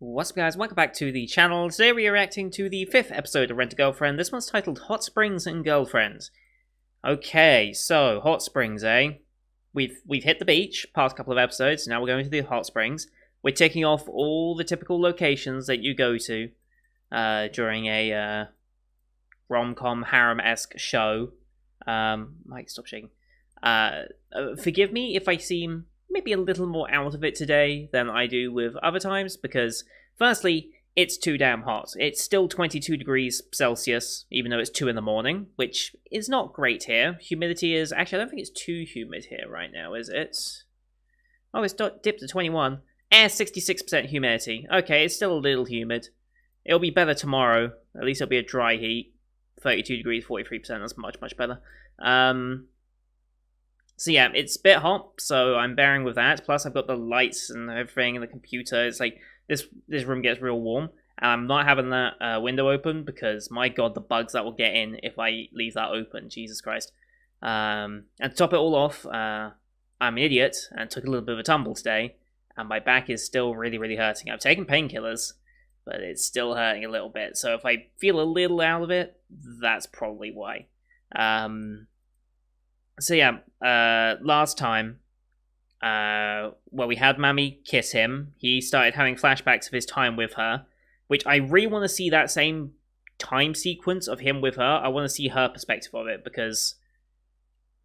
What's up guys, welcome back to the channel. Today we are reacting to the 5th episode of Rent a Girlfriend. This one's titled Hot Springs and Girlfriends. Okay, so Hot Springs, eh? We've hit the beach, past couple of episodes, now we're going to the Hot Springs. We're ticking off all the typical locations that you go to during a rom-com harem-esque show. Mike, stop shaking. Forgive me if I seem maybe a little more out of it today than I do with other times, because firstly, it's too damn hot. It's still 22 degrees Celsius, even though it's 2 in the morning, which is not great here. Humidity is... Actually, I don't think it's too humid here right now, is it? Oh, it's dipped to 21. 66% humidity. Okay, it's still a little humid. It'll be better tomorrow. At least it'll be a dry heat. 32 degrees, 43%. That's much, much better. So yeah, it's a bit hot, so I'm bearing with that. Plus, I've got the lights and everything and the computer. It's like, this room gets real warm. And I'm not having that window open because, my god, the bugs that will get in if I leave that open. Jesus Christ. And to top it all off, I'm an idiot and took a little bit of a tumble today. And my back is still really, really hurting. I've taken painkillers, but it's still hurting a little bit. So if I feel a little out of it, that's probably why. So yeah, last time, well, we had Mami kiss him. He started having flashbacks of his time with her, which I really want to see that same time sequence of him with her. I want to see her perspective of it, because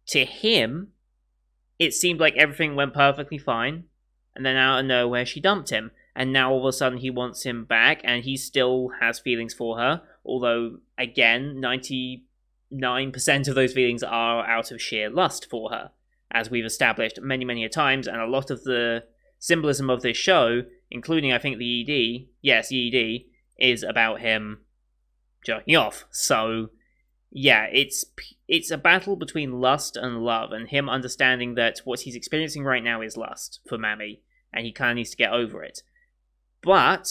to him, it seemed like everything went perfectly fine, and then out of nowhere she dumped him, and now all of a sudden he wants him back, and he still has feelings for her, although, again, 99% of those feelings are out of sheer lust for her, as we've established many, many a times, and a lot of the symbolism of this show, including, I think, the ED, yes, the ED, is about him jerking off. So, yeah, it's a battle between lust and love, and him understanding that what he's experiencing right now is lust for Mami, and he kind of needs to get over it. But,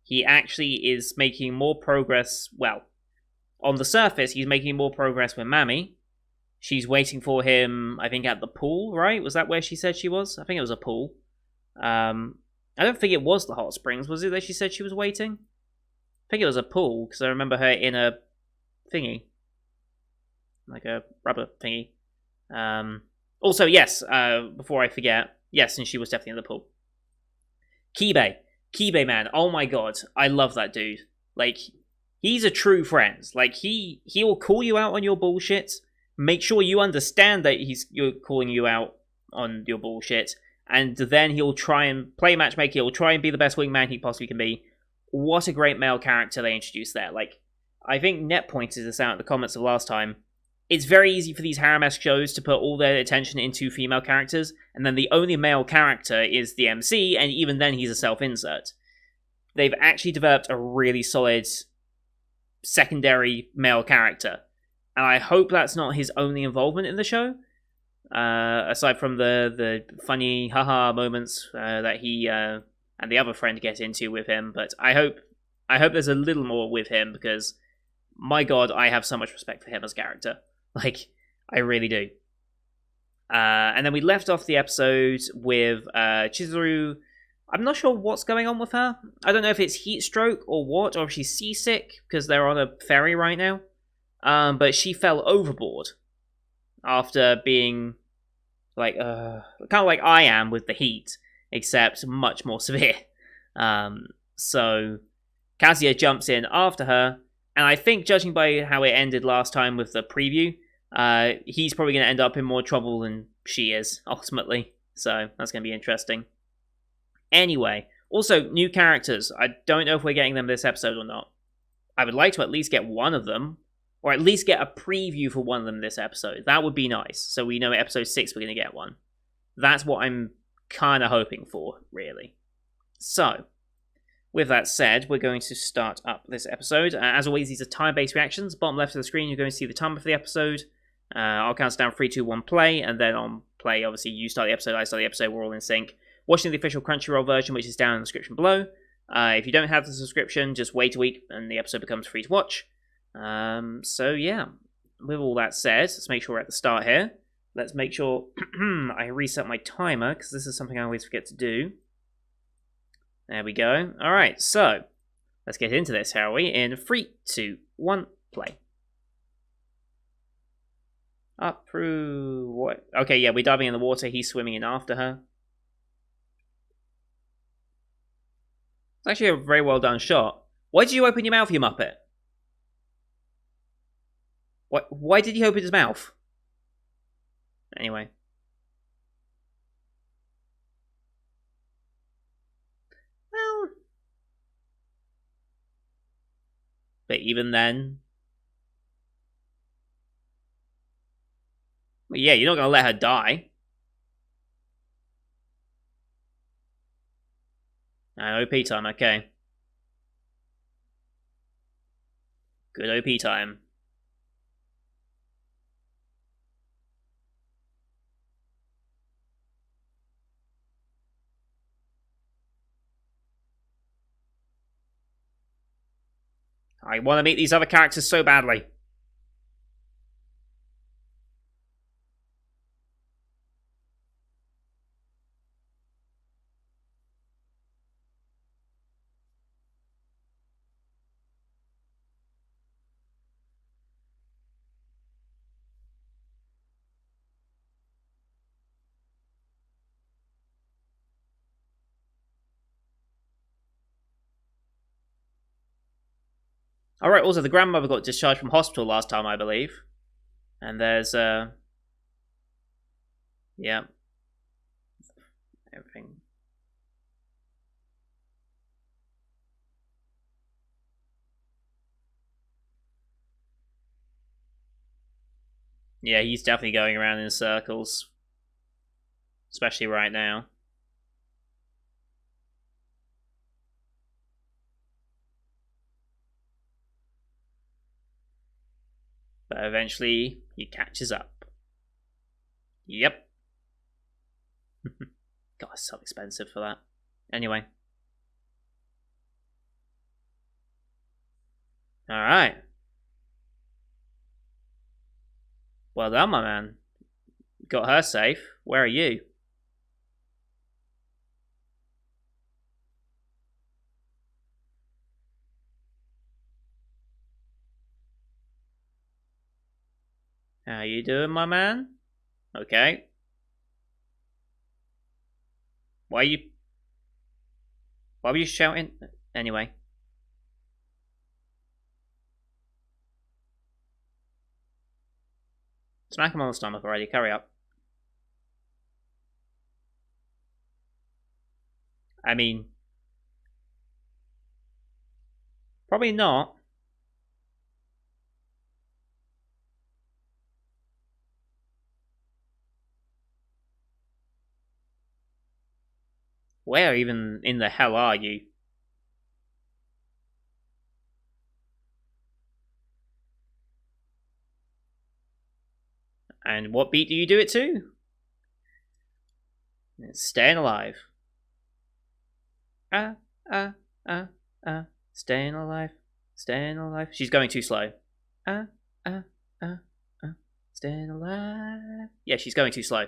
he actually is making more progress. Well, on the surface, he's making more progress with Mami. She's waiting for him, I think, at the pool, right? Was that where she said she was? I think it was a pool. I don't think it was the hot springs. Was it that she said she was waiting? I think it was a pool, because I remember her in a thingy. Like a rubber thingy. Also, yes, before I forget, yes, and she was definitely in the pool. Kibe, man, oh my god, I love that dude. Like, he's a true friend. Like, he'll call you out on your bullshit, make sure you understand that you're calling you out on your bullshit, and then he'll try and play matchmaker, he'll try and be the best wingman he possibly can be. What a great male character they introduced there. Like, I think Net pointed this out in the comments of last time. It's very easy for these harem-esque shows to put all their attention into female characters, and then the only male character is the MC, and even then he's a self-insert. They've actually developed a really solid secondary male character, and I hope that's not his only involvement in the show, aside from the funny haha moments that he and the other friend get into with him. But I hope there's a little more with him, because my god, I have so much respect for him as a character. Like, I really do. And then we left off the episode with Chizuru. I'm not sure what's going on with her. I don't know if it's heat stroke or what, or if she's seasick, because they're on a ferry right now. But she fell overboard after being, like, kind of like I am with the heat, except much more severe. So Kazuya jumps in after her, and I think, judging by how it ended last time with the preview, he's probably going to end up in more trouble than she is, ultimately. So that's going to be interesting. Anyway, also, new characters. I don't know if we're getting them this episode or not. I would like to at least get one of them, or at least get a preview for one of them this episode. That would be nice, so we know episode 6 we're going to get one. That's what I'm kind of hoping for, really. So, with that said, we're going to start up this episode. As always, these are time-based reactions. Bottom left of the screen, you're going to see the timer for the episode. I'll count us down 3, 2, 1, play, and then on play, obviously, you start the episode, I start the episode, we're all in sync. Watching the official Crunchyroll version, which is down in the description below. If you don't have the subscription, just wait a week, and the episode becomes free to watch. So yeah, with all that said, let's make sure we're at the start here. let's make sure I reset my timer, because this is something I always forget to do. There we go. Alright, so let's get into this, shall we? In 3, 2, 1, play. Up through what? Okay, yeah, we're diving in the water. He's swimming in after her. It's actually a very well done shot. Why did you open your mouth, you muppet? Why did he open his mouth? Anyway. Well. But even then. Well, yeah, you're not going to let her die. OP time, okay. Good OP time. I want to meet these other characters so badly. Alright, also, the grandmother got discharged from hospital last time, I believe. And there's, yeah. Everything. Yeah, he's definitely going around in circles. Especially right now. But eventually, he catches up. Yep. God, it's so expensive for that. Anyway. Alright. Well done, my man. Got her safe. Where are you? How you doing, my man? Okay. Why were you shouting? Anyway. Smack him on the stomach already. Carry up. I mean, probably not. Where even in the hell are you? And what beat do you do it to? It's Staying Alive. Ah, ah, ah, ah. Staying alive. Staying alive. She's going too slow. Ah, ah, ah, ah. Staying alive. Yeah, she's going too slow.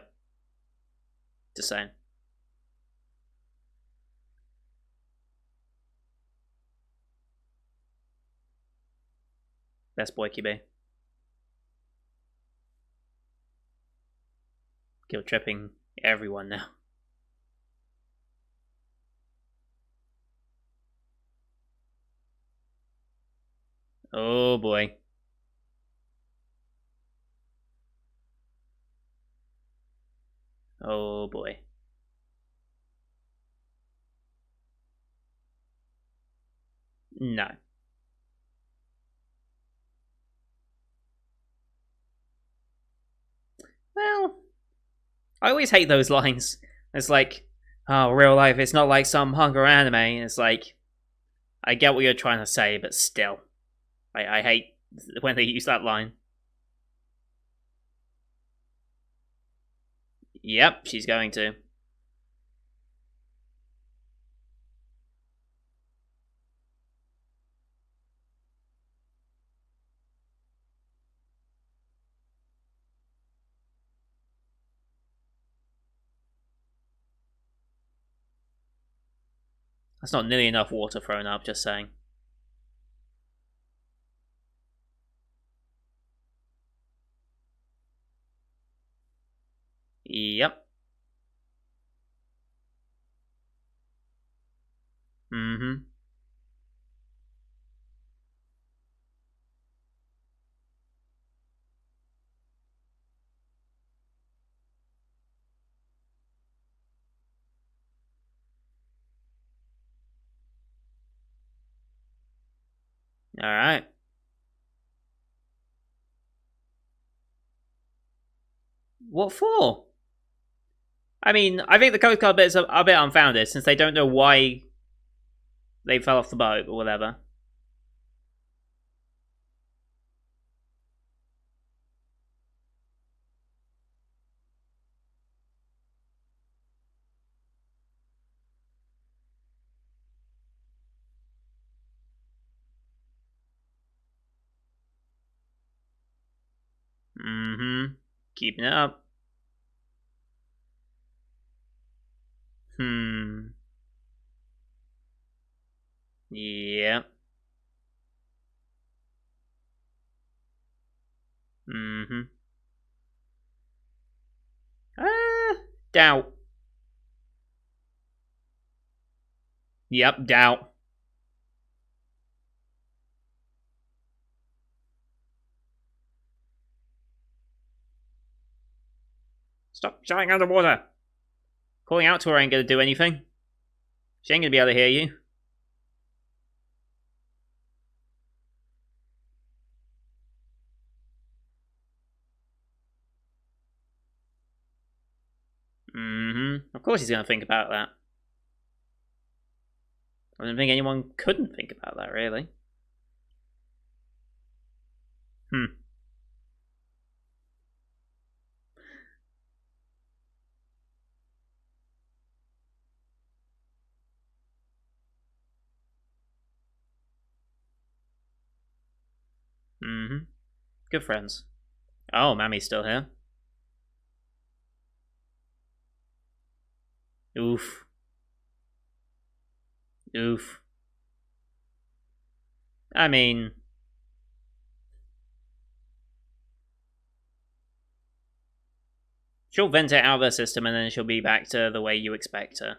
Just saying. Best boy QB. Guilt tripping everyone now. Oh boy. Oh boy. No. Well, I always hate those lines. It's like, oh, real life, it's not like some hunger anime. It's like, I get what you're trying to say, but still. I hate when they use that line. Yep, she's going to. That's not nearly enough water thrown up, just saying. Yep. Mm-hmm. Alright. What for? I mean, I think the Coast Guard bits are a bit unfounded, since they don't know why they fell off the boat or whatever. Mm-hmm. Keeping it up. Hmm. Yeah. Mm-hmm. Doubt. Yep, doubt. Stop shouting underwater. Calling out to her ain't gonna do anything. She ain't gonna be able to hear you. Mm-hmm. Of course he's gonna think about that. I don't think anyone couldn't think about that, really. Hmm. Mm-hmm. Good friends. Oh, Mammy's still here. Oof. Oof. I mean, she'll vent it out of her system and then she'll be back to the way you expect her.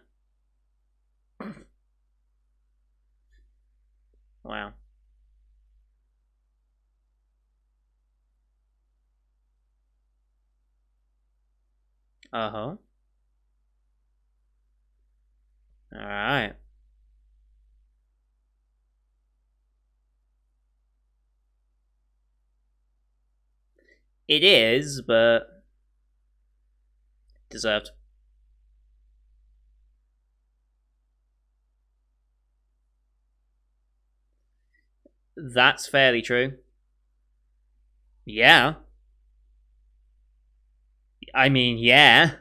Wow. Uh-huh. Alright. It is, but deserved. That's fairly true. Yeah. I mean, yeah.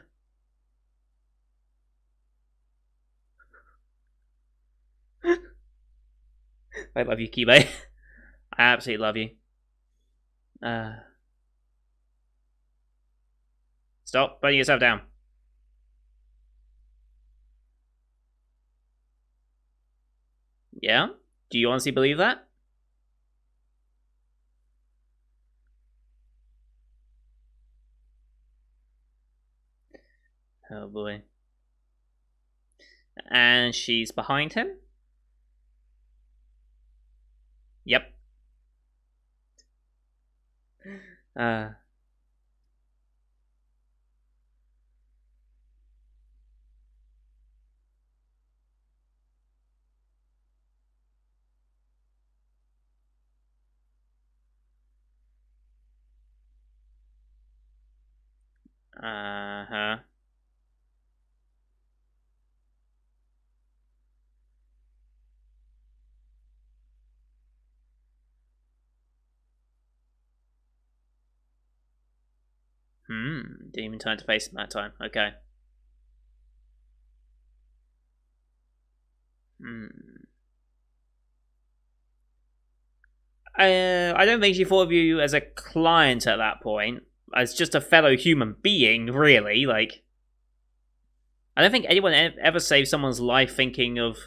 I love you, Kibe. I absolutely love you. Uh, Stop putting yourself down. Yeah? Do you honestly believe that? Oh boy. And she's behind him? Yep. Uh, uh-huh. Didn't even turn to face him that time. Okay. I don't think she thought of you as a client at that point. As just a fellow human being, really. Like, I don't think anyone ever saves someone's life thinking of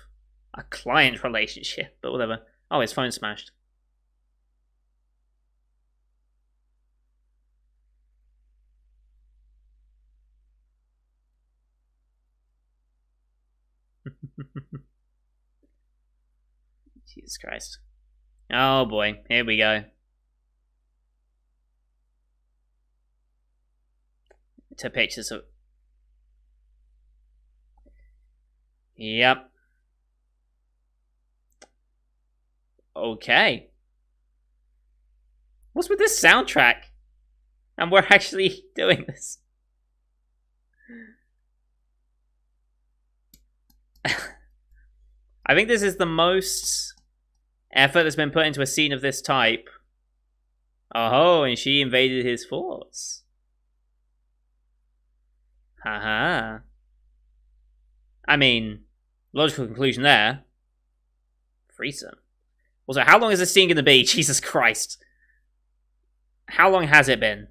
A client relationship, but whatever. Oh, his phone smashed. Jesus Christ. Oh boy, here we go. To pictures of. Yep. Okay. What's with this soundtrack? And we're actually doing this. I think this is the most effort that's been put into a scene of this type. Oh, and she invaded his force. Haha. I mean, logical conclusion there. Threesome. Also, how long is this scene going to be? Jesus Christ. How long has it been?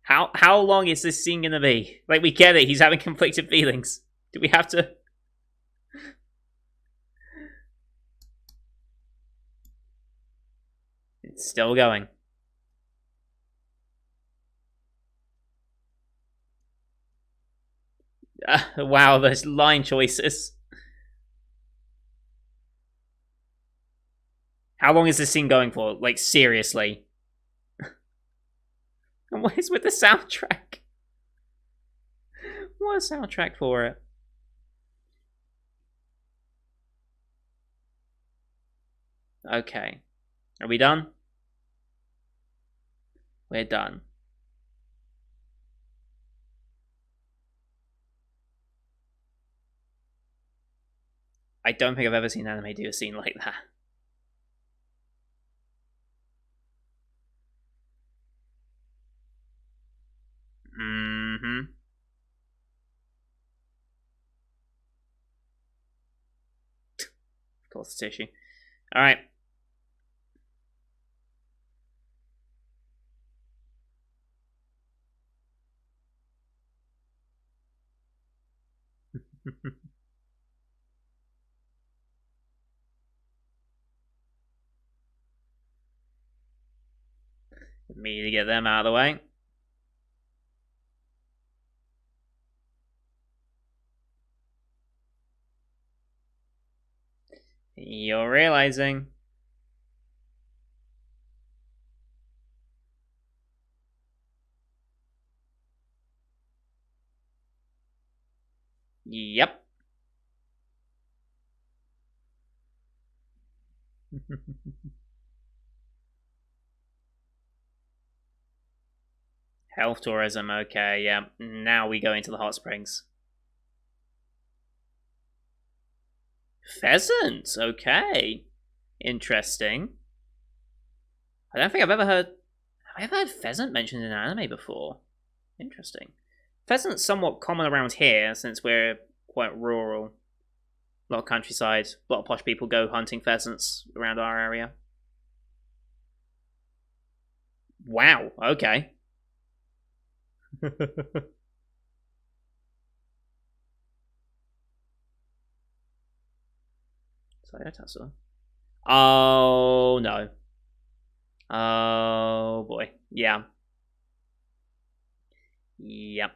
How long is this scene going to be? Like, we get it. He's having conflicted feelings. Do we have to... It's still going. Wow, those line choices. How long is this scene going for? Like, seriously. And what is with the soundtrack? What a soundtrack for it. Okay. Are we done? We're done. I don't think I've ever seen anime do a scene like that. Mm-hmm. Of course, tissue. Alright. Me to get them out of the way. You're realizing. Yep. Health tourism, okay, yeah. Now we go into the hot springs. Pheasants, okay. Interesting. I don't think I've ever heard... Have I ever heard pheasant mentioned in anime before? Interesting. Pheasant's somewhat common around here, since we're quite rural. A lot of countryside, a lot of posh people go hunting pheasants around our area. Wow, okay. Sayatasu. Oh, no. Oh, boy. Yeah. Yep.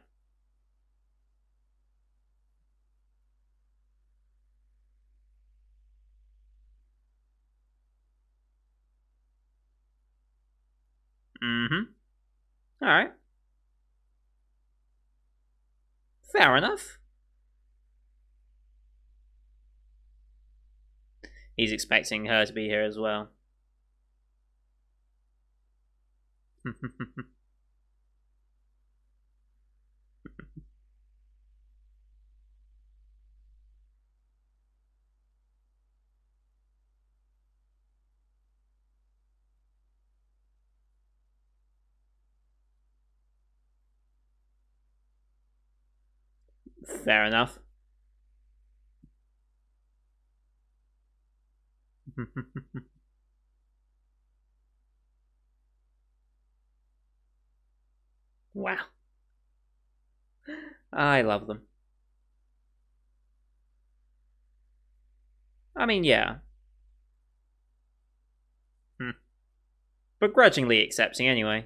Mm-hmm. Alright. Fair enough. He's expecting her to be here as well. Fair enough. Wow. I love them. I mean, yeah. Begrudgingly accepting, anyway.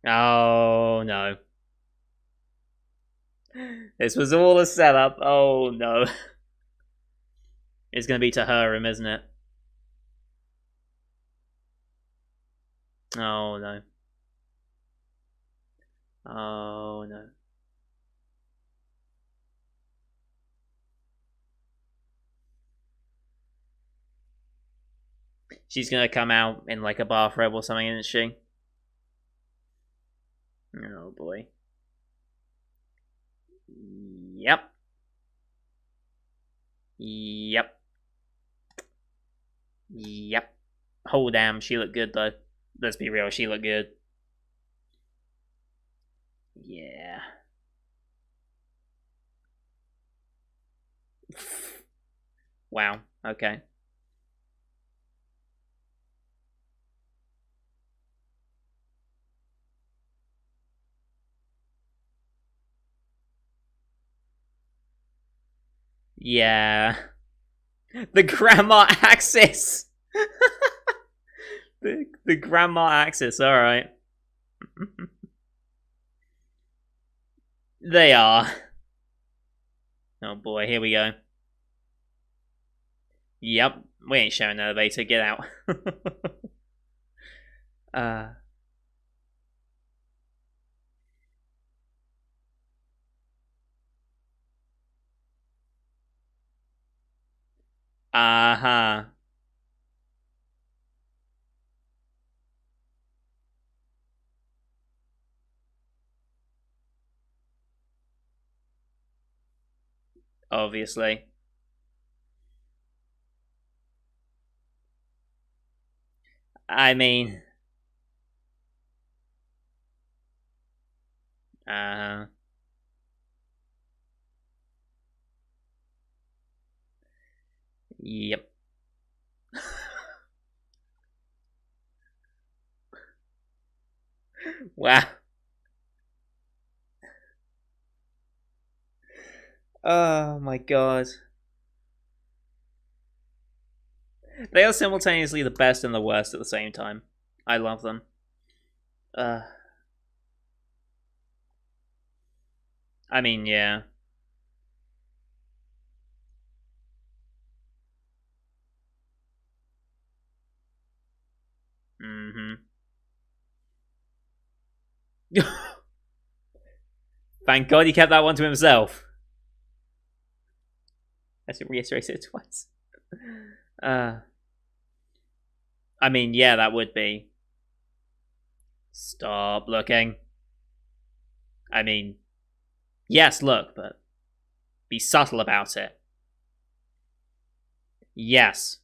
Oh, no. This was all a setup. Oh, no. It's gonna be to her him, isn't it? Oh, no. Oh, no. She's gonna come out in like a bathrobe or something, isn't she? Oh boy. Yep. Yep. Yep. Oh damn, she looked good though. Let's be real, she looked good. Yeah. Wow. Okay. Yeah. The grandma axis. the grandma axis. All right. They are. Oh boy, here we go. Yep, we ain't sharing an elevator. Get out. uh. Uh-huh. Obviously. I mean, uh, yep. Wow. Oh my god. They are simultaneously the best and the worst at the same time. I love them. Uh, I mean, yeah. Mm-hmm. Thank God he kept that one to himself. As he reiterated it twice. Uh, I mean, yeah, that would be. Stop looking. I mean, yes, look, but be subtle about it. Yes,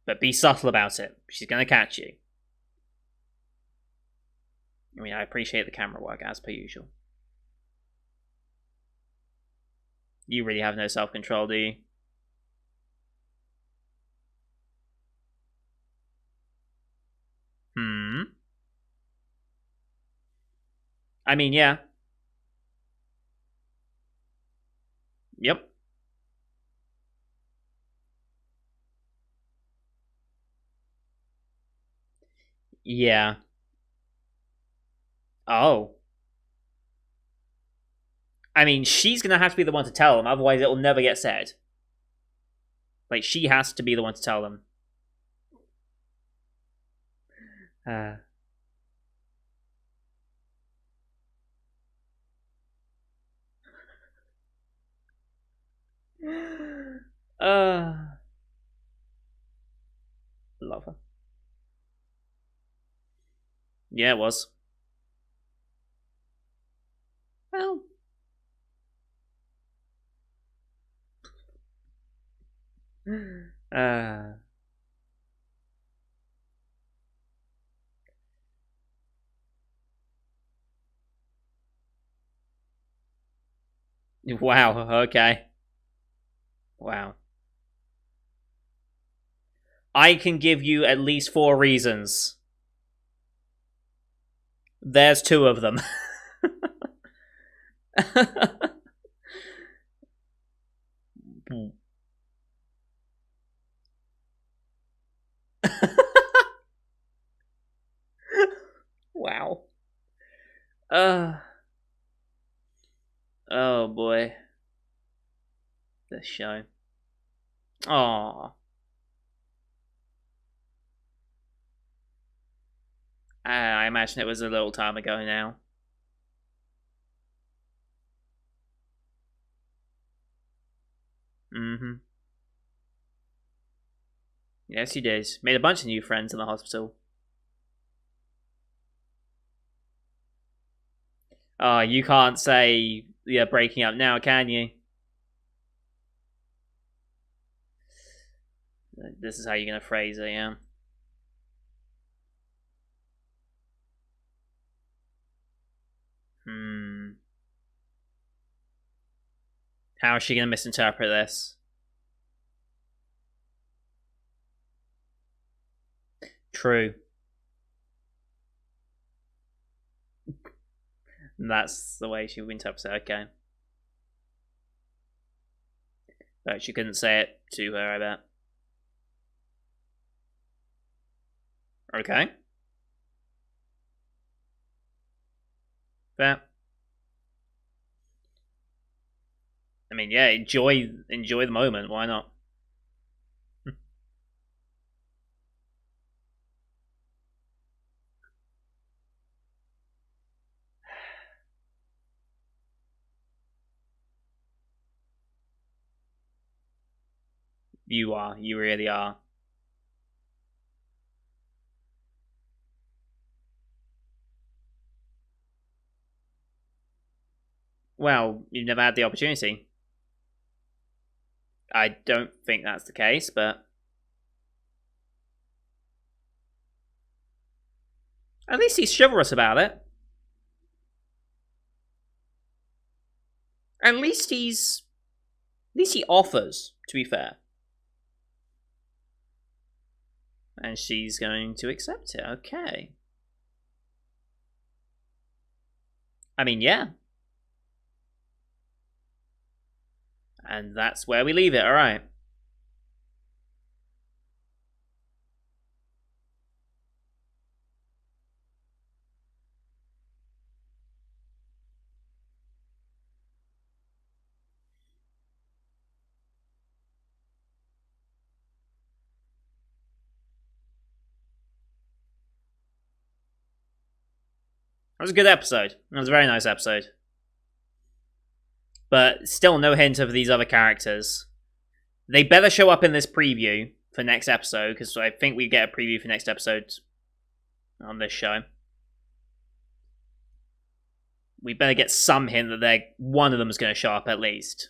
but be subtle about it. She's gonna catch you. I mean, I appreciate the camera work as per usual. You really have no self-control, do you? Hmm. I mean, yeah. Yep. Yeah. Oh. I mean, she's gonna have to be the one to tell them, otherwise it will never get said. Like, she has to be the one to tell them. Uh. uh. Love her. Yeah, it was. Well. Uh. Wow, okay. Wow. I can give you at least 4 reasons. There's 2 of them. Wow. Oh boy. This show. Oh. I imagine it was a little time ago now. Mm-hmm. Yes, you did. Made a bunch of new friends in the hospital. Oh, you can't say you're breaking up now, can you? This is how you're gonna phrase it, yeah. Hmm. How is she gonna misinterpret this? True. That's the way she would interpret it, okay. But she couldn't say it to her, I bet. Okay. Fair. I mean, yeah, enjoy the moment, why not? You are, you really are. Well, you've never had the opportunity. I don't think that's the case, but at least he's chivalrous about it. At least he offers, to be fair. And she's going to accept it, okay. I mean, yeah. And that's where we leave it, alright. That was a good episode. That was a very nice episode. But still no hint of these other characters. They better show up in this preview for next episode, because I think we get a preview for next episode on this show. We better get some hint that one of them is going to show up at least.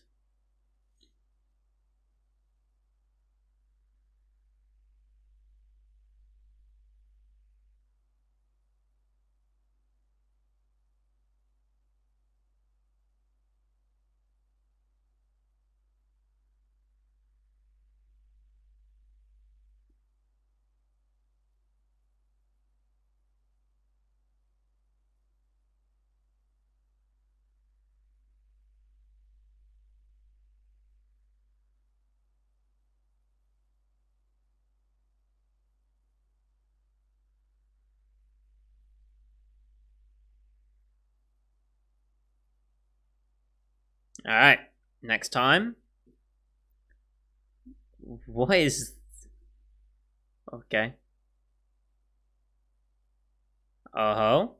Alright, next time. What is... Okay. Oh-ho.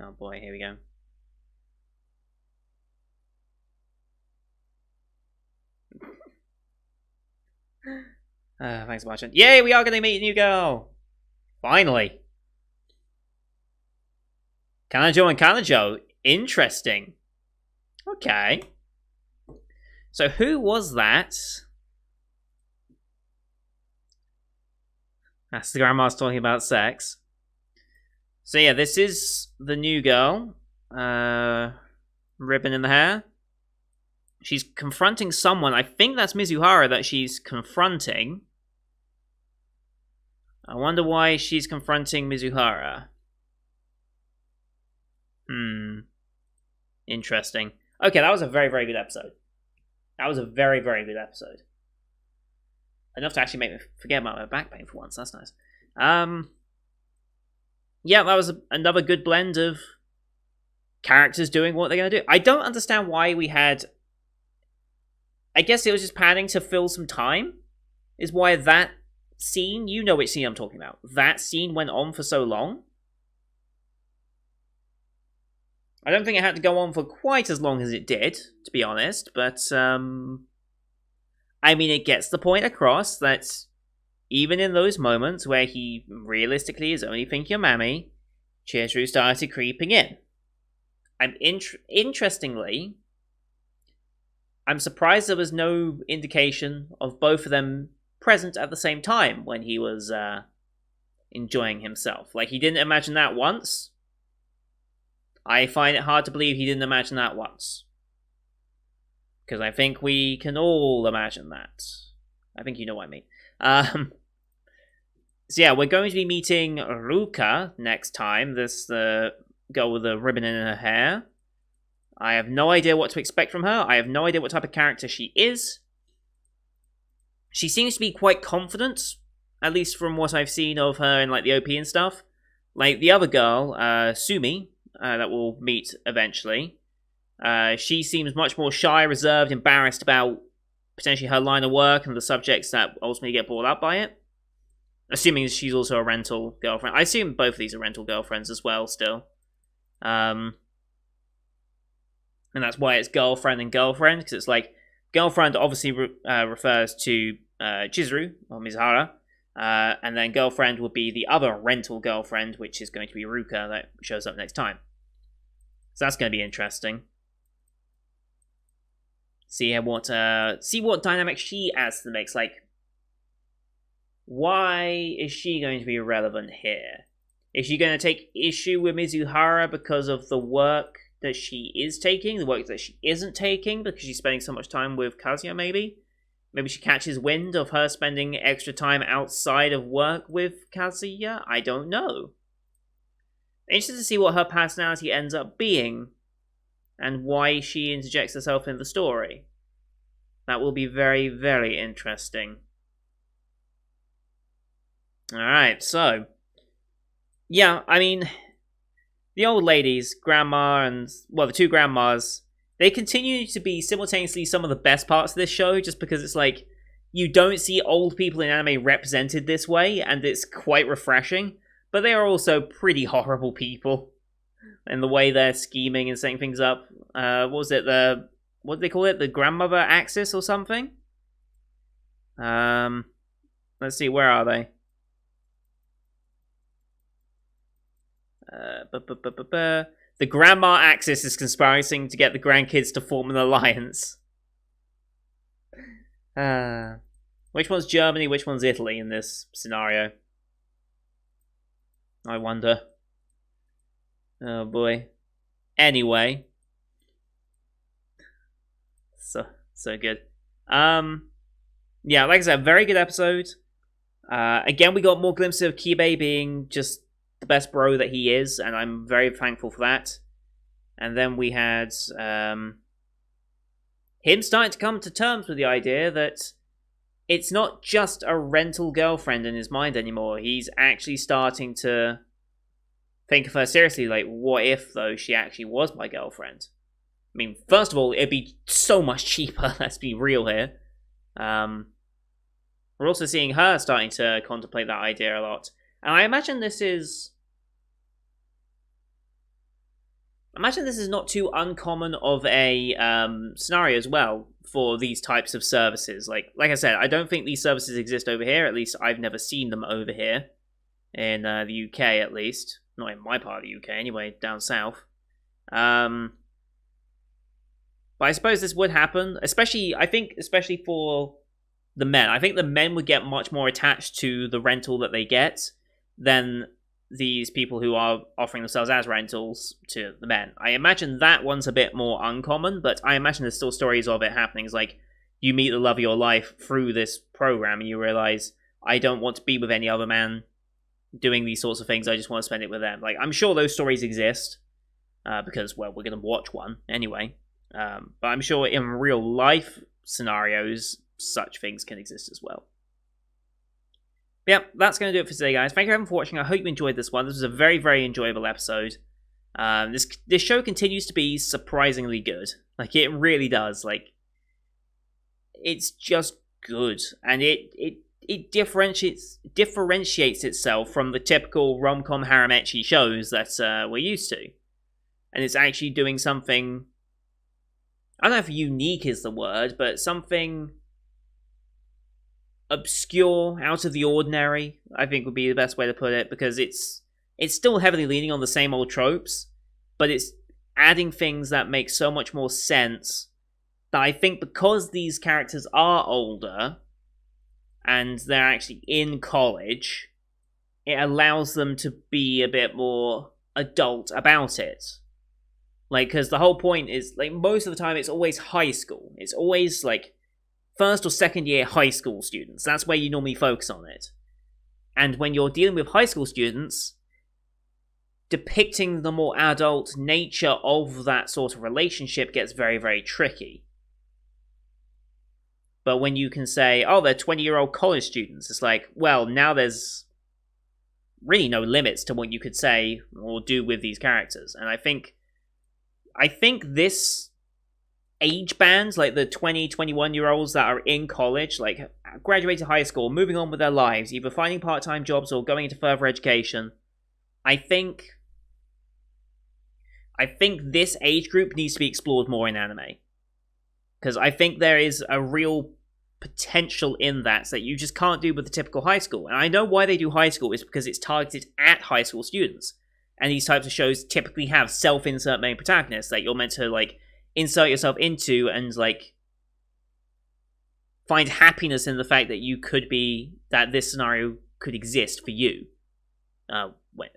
Oh boy, here we go. Thanks for watching. Yay, we are going to meet a new girl! Finally. Kanojo and Kanojo. Interesting. Okay. So who was that? That's the grandma's talking about sex. So yeah, this is the new girl. Ribbon in the hair. She's confronting someone. I think that's Mizuhara that she's confronting. I wonder why she's confronting Mizuhara. Interesting. Okay, that was a very, very good episode. That was a very, very good episode. Enough to actually make me forget about my back pain for once. That's nice. Yeah, that was another good blend of characters doing what they're going to do. I don't understand why we had... I guess it was just padding to fill some time, is why that scene, you know which scene I'm talking about, that scene went on for so long. I don't think it had to go on for quite as long as it did, to be honest, but, I mean, it gets the point across that even in those moments where he realistically is only thinking of Mami, Chizuru started creeping in. Interestingly, I'm surprised there was no indication of both of them present at the same time when he was enjoying himself. Like, he didn't imagine that once. I find it hard to believe he didn't imagine that once. Because I think we can all imagine that. I think you know what I mean. So yeah, we're going to be meeting Ruka next time. This girl with the ribbon in her hair. I have no idea what to expect from her. I have no idea what type of character she is. She seems to be quite confident, at least from what I've seen of her in like the OP and stuff. Like the other girl, Sumi, that we'll meet eventually. She seems much more shy, reserved, embarrassed about potentially her line of work and the subjects that ultimately get brought up by it. Assuming she's also a rental girlfriend. I assume both of these are rental girlfriends as well, still. And that's why it's girlfriend and girlfriend, because it's like, girlfriend obviously refers to Chizuru, or Mizuhara, and then girlfriend would be the other rental girlfriend, which is going to be Ruka, that shows up next time. So that's going to be interesting. See what dynamic she adds to the mix. Like, why is she going to be relevant here? Is she going to take issue with Mizuhara because of the work that she is taking, the work that she isn't taking, because she's spending so much time with Kazuya, maybe? Maybe she catches wind of her spending extra time outside of work with Kazuya? I don't know. Interested to see what her personality ends up being, and why she interjects herself in the story. That will be very, very interesting. Alright, so... yeah, I mean... the old ladies, Grandma and... well, the two grandmas, they continue to be simultaneously some of the best parts of this show, just because it's like, you don't see old people in anime represented this way, and it's quite refreshing, but they are also pretty horrible people in the way they're scheming and setting things up. What was it? What do they call it? The grandmother axis or something? Let's see, where are they? The grandma axis is conspiring to get the grandkids to form an alliance. Which one's Germany, which one's Italy in this scenario? I wonder. Oh boy. Anyway. So good. Yeah, like I said, very good episode. Again, we got more glimpses of Kibe being just the best bro that he is, and I'm very thankful for that. And then we had him starting to come to terms with the idea that it's not just a rental girlfriend in his mind anymore. He's actually starting to think of her seriously, like, what if, though, she actually was my girlfriend? I mean, first of all, it'd be so much cheaper, let's be real here. We're also seeing her starting to contemplate that idea a lot. And I imagine this is not too uncommon of a scenario as well for these types of services. Like I said, I don't think these services exist over here. At least I've never seen them over here in the UK, at least. Not in my part of the UK, anyway, down south. But I suppose this would happen, especially for the men. I think the men would get much more attached to the rental that they get than these people who are offering themselves as rentals to the men. I imagine that one's a bit more uncommon, but I imagine there's still stories of it happening. It's like, you meet the love of your life through this program, and you realize, I don't want to be with any other man doing these sorts of things, I just want to spend it with them. Like, I'm sure those stories exist, because, well, we're going to watch one anyway. But I'm sure in real life scenarios, such things can exist as well. But yeah, that's going to do it for today, guys. Thank you for watching. I hope you enjoyed this one. This was a very, very enjoyable episode. This show continues to be surprisingly good. Like, it really does. Like, it's just good, and it differentiates itself from the typical rom-com harem ecchi shows that we're used to, and it's actually doing something. I don't know if unique is the word, but something obscure, out of the ordinary, I think would be the best way to put it, because it's still heavily leaning on the same old tropes, but it's adding things that make so much more sense that I think because these characters are older and they're actually in college, it allows them to be a bit more adult about it. Like, because the whole point is, like, most of the time it's always high school. It's always, like, first or second year high school students. That's where you normally focus on it. And when you're dealing with high school students, depicting the more adult nature of that sort of relationship gets very, very tricky. But when you can say, oh, they're 20-year-old college students, it's like, well, now there's really no limits to what you could say or do with these characters. And I think this age band, like the 20, 21-year-olds that are in college, like graduated high school, moving on with their lives, either finding part-time jobs or going into further education, I think this age group needs to be explored more in anime. Because I think there is a real potential in that you just can't do with the typical high school. And I know why they do high school is because it's targeted at high school students. And these types of shows typically have self-insert main protagonists that you're meant to, like, insert yourself into and, like, find happiness in the fact that this scenario could exist for you.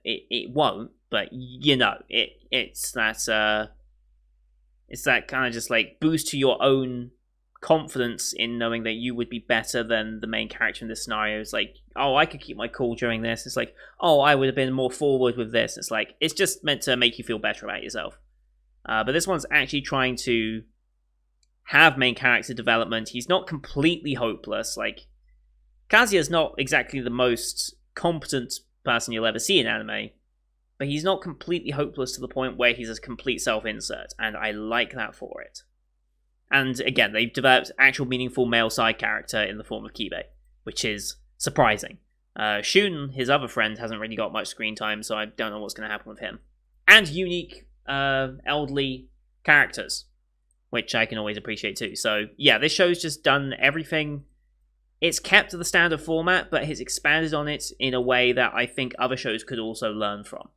It won't, but, you know, it's that kind of just, like, boost to your own confidence in knowing that you would be better than the main character in this scenario. It's like, oh, I could keep my cool during this. It's like, oh, I would have been more forward with this. It's like, it's just meant to make you feel better about yourself. But this one's actually trying to have main character development. He's not completely hopeless. Like, Kazuya's not exactly the most competent person you'll ever see in anime, but he's not completely hopeless to the point where he's a complete self-insert, and I like that for it. And again, they've developed actual meaningful male side character in the form of Kibe, which is surprising. Shun, his other friend, hasn't really got much screen time, so I don't know what's going to happen with him. And unique elderly characters, which I can always appreciate too. So yeah, this show's just done everything. It's kept to the standard format, but has expanded on it in a way that I think other shows could also learn from.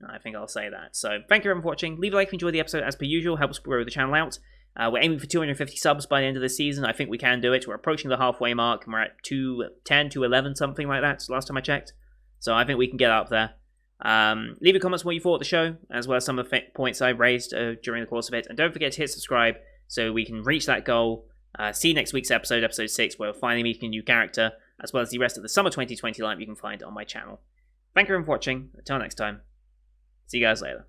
I think I'll say that. So thank you everyone for watching. Leave a like if you enjoyed the episode as per usual. Helps grow the channel out. We're aiming for 250 subs by the end of the season. I think we can do it. We're approaching the halfway mark, and we're at 210, 211, something like that, last time I checked. So I think we can get up there. Leave your comments on what you thought of the show, as well as some of the points I raised during the course of it. And don't forget to hit subscribe so we can reach that goal. See next week's episode 6, where we'll finally meet a new character, as well as the rest of the Summer 2020 lineup you can find on my channel. Thank you everyone for watching. Until next time, see you guys later.